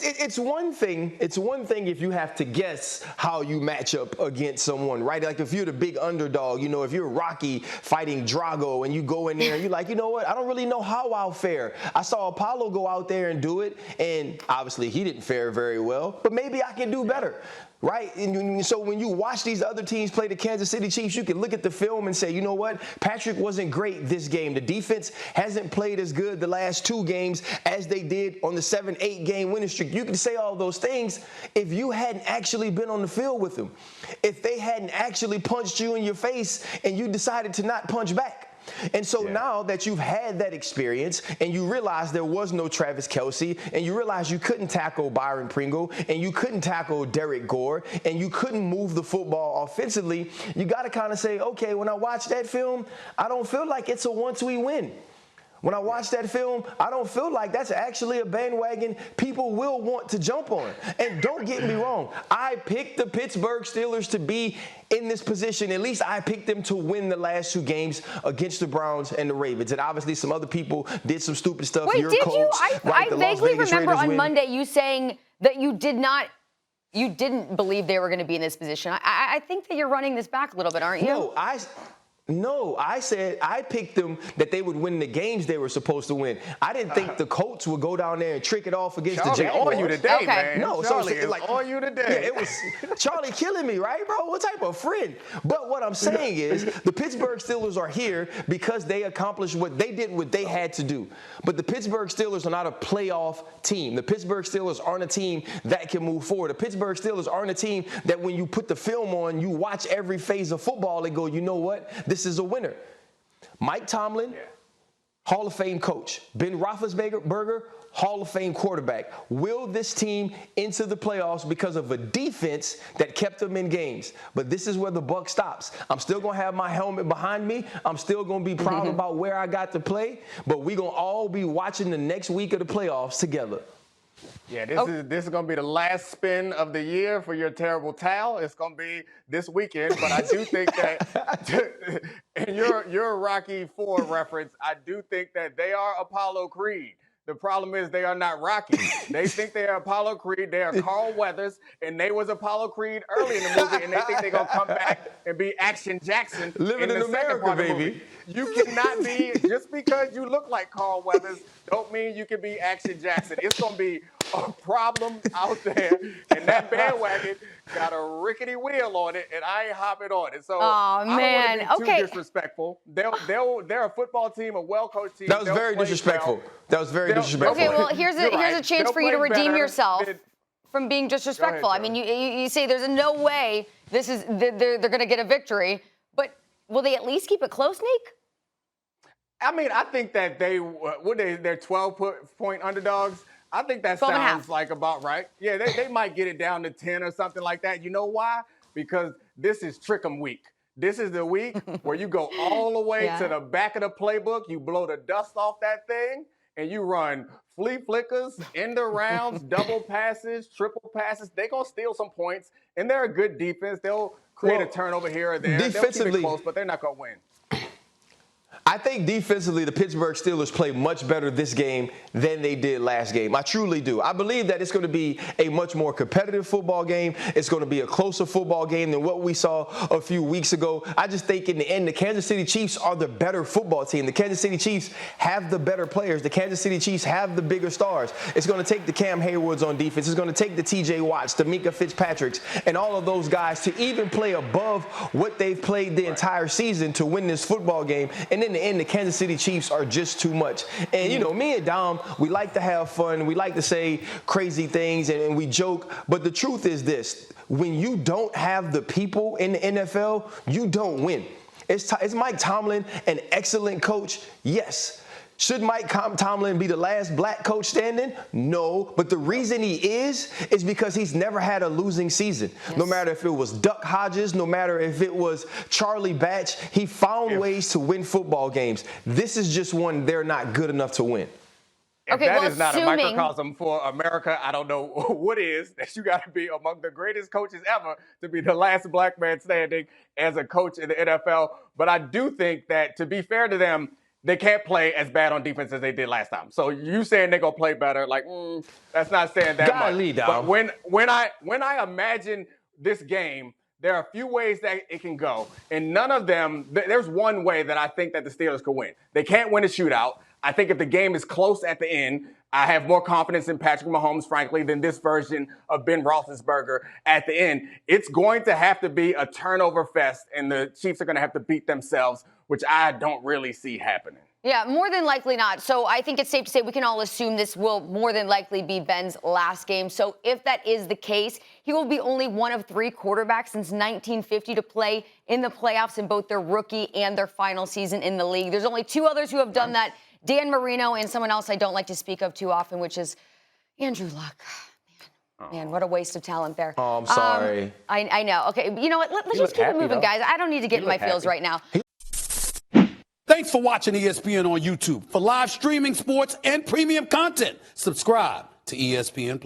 it's one thing. It's one thing if you have to guess how you match up against someone, right? Like if you're the big underdog, if you're Rocky fighting Drago and you go in there and you're like, you know what? I don't really know how I'll fare. I saw Apollo go out there and do it, and obviously he didn't fare very well, but maybe I can do better. Right? And so when you watch these other teams play the Kansas City Chiefs, you can look at the film and say, you know what? Patrick wasn't great this game. The defense hasn't played as good the last 2 games as they did on the 7-8 game winning streak. You can say all those things if you hadn't actually been on the field with them. If they hadn't actually punched you in your face and you decided to not punch back. And so now that you've had that experience and you realize there was no Travis Kelce and you realize you couldn't tackle Byron Pringle and you couldn't tackle Derek Gore and you couldn't move the football offensively, you got to kind of say, okay, when I watch that film, I don't feel like it's a once we win. When I watch that film, I don't feel like that's actually a bandwagon people will want to jump on. And don't get me wrong, I picked the Pittsburgh Steelers to be in this position. At least I picked them to win the last 2 games against the Browns and the Ravens. And obviously some other people did some stupid stuff. Wait, did you? I vaguely remember on Monday you saying that you didn't believe they were going to be in this position. I think that you're running this back a little bit, aren't you? No, I said I picked them that they would win the games they were supposed to win. I didn't think the Colts would go down there and trick it off against the Jaguars. On you today, man. No, Charlie so like on you today. Yeah, it was Charlie killing me, right, bro? What type of friend? But what I'm saying is the Pittsburgh Steelers are here because they accomplished what they had to do. But the Pittsburgh Steelers are not a playoff team. The Pittsburgh Steelers aren't a team that can move forward. The Pittsburgh Steelers aren't a team that when you put the film on, you watch every phase of football and go, you know what? This is a winner. Mike Tomlin, Hall of Fame coach. Ben Roethlisberger, Hall of Fame quarterback. Will this team into the playoffs because of a defense that kept them in games? But this is where the buck stops. I'm still going to have my helmet behind me. I'm still going to be proud about where I got to play. But we're going to all be watching the next week of the playoffs together. Yeah, this is going to be the last spin of the year for your terrible towel. It's going to be this weekend, but I do think that in your Rocky IV reference, I do think that they are Apollo Creed. The problem is they are not Rocky. They think they are Apollo Creed. They are Carl Weathers, and they was Apollo Creed early in the movie, and they think they're going to come back and be Action Jackson living in America, baby. You cannot be, just because you look like Carl Weathers, don't mean you can be Action Jackson. It's going to be a problem out there, and that bandwagon got a rickety wheel on it, and I ain't hopping on it. So I don't want to be too disrespectful. They're a football team, a well-coached team. That was very disrespectful. Well. That was very disrespectful. Okay, well, here's a chance for you to redeem yourself from being disrespectful. Ahead, I mean, you say there's no way they're going to get a victory, but will they at least keep it close, Nick? I mean, I think that they're 12-point underdogs. I think that sounds like about right. Yeah, they might get it down to 10 or something like that. You know why? Because this is Trick'em week. This is the week where you go all the way to the back of the playbook, you blow the dust off that thing, and you run flea flickers, end rounds, double passes, triple passes. They're going to steal some points, and they're a good defense. They'll create a turnover here or there. Defensively, they'll keep it close, but they're not going to win. I think defensively, the Pittsburgh Steelers play much better this game than they did last game. I truly do. I believe that it's going to be a much more competitive football game. It's going to be a closer football game than what we saw a few weeks ago. I just think in the end, the Kansas City Chiefs are the better football team. The Kansas City Chiefs have the better players. The Kansas City Chiefs have the bigger stars. It's going to take the Cam Haywoods on defense. It's going to take the TJ Watts, the Minkah Fitzpatricks, and all of those guys to even play above what they've played the entire season to win this football game. And in the end, the Kansas City Chiefs are just too much. And, you know, me and Dom, we like to have fun. We like to say crazy things and we joke. But the truth is this. When you don't have the people in the NFL, you don't win. Is Mike Tomlin an excellent coach? Yes. Should Mike Tomlin be the last black coach standing? No. But the reason he is because he's never had a losing season. Yes. No matter if it was Duck Hodges, no matter if it was Charlie Batch, he found ways to win football games. This is just one they're not good enough to win. If that is not a microcosm for America, I don't know what is. That you got to be among the greatest coaches ever to be the last black man standing as a coach in the NFL. But I do think that, to be fair to them, they can't play as bad on defense as they did last time. So you saying they're gonna play better? Like, that's not saying that much. But when I imagine this game, there are a few ways that it can go, and none of them. There's one way that I think that the Steelers could win. They can't win a shootout. I think if the game is close at the end, I have more confidence in Patrick Mahomes, frankly, than this version of Ben Roethlisberger at the end. It's going to have to be a turnover fest, and the Chiefs are going to have to beat themselves, which I don't really see happening. Yeah, more than likely not. So I think it's safe to say we can all assume this will more than likely be Ben's last game. So if that is the case, he will be only one of 3 quarterbacks since 1950 to play in the playoffs in both their rookie and their final season in the league. There's only 2 others who have done that, Dan Marino and someone else I don't like to speak of too often, which is Andrew Luck. Man, what a waste of talent there. Oh, I'm sorry. I know. Okay, you know what? Let's just keep it moving, guys. I don't need to get in my feels right now. Thanks for watching ESPN on YouTube. For live streaming, sports, and premium content, subscribe to ESPN+.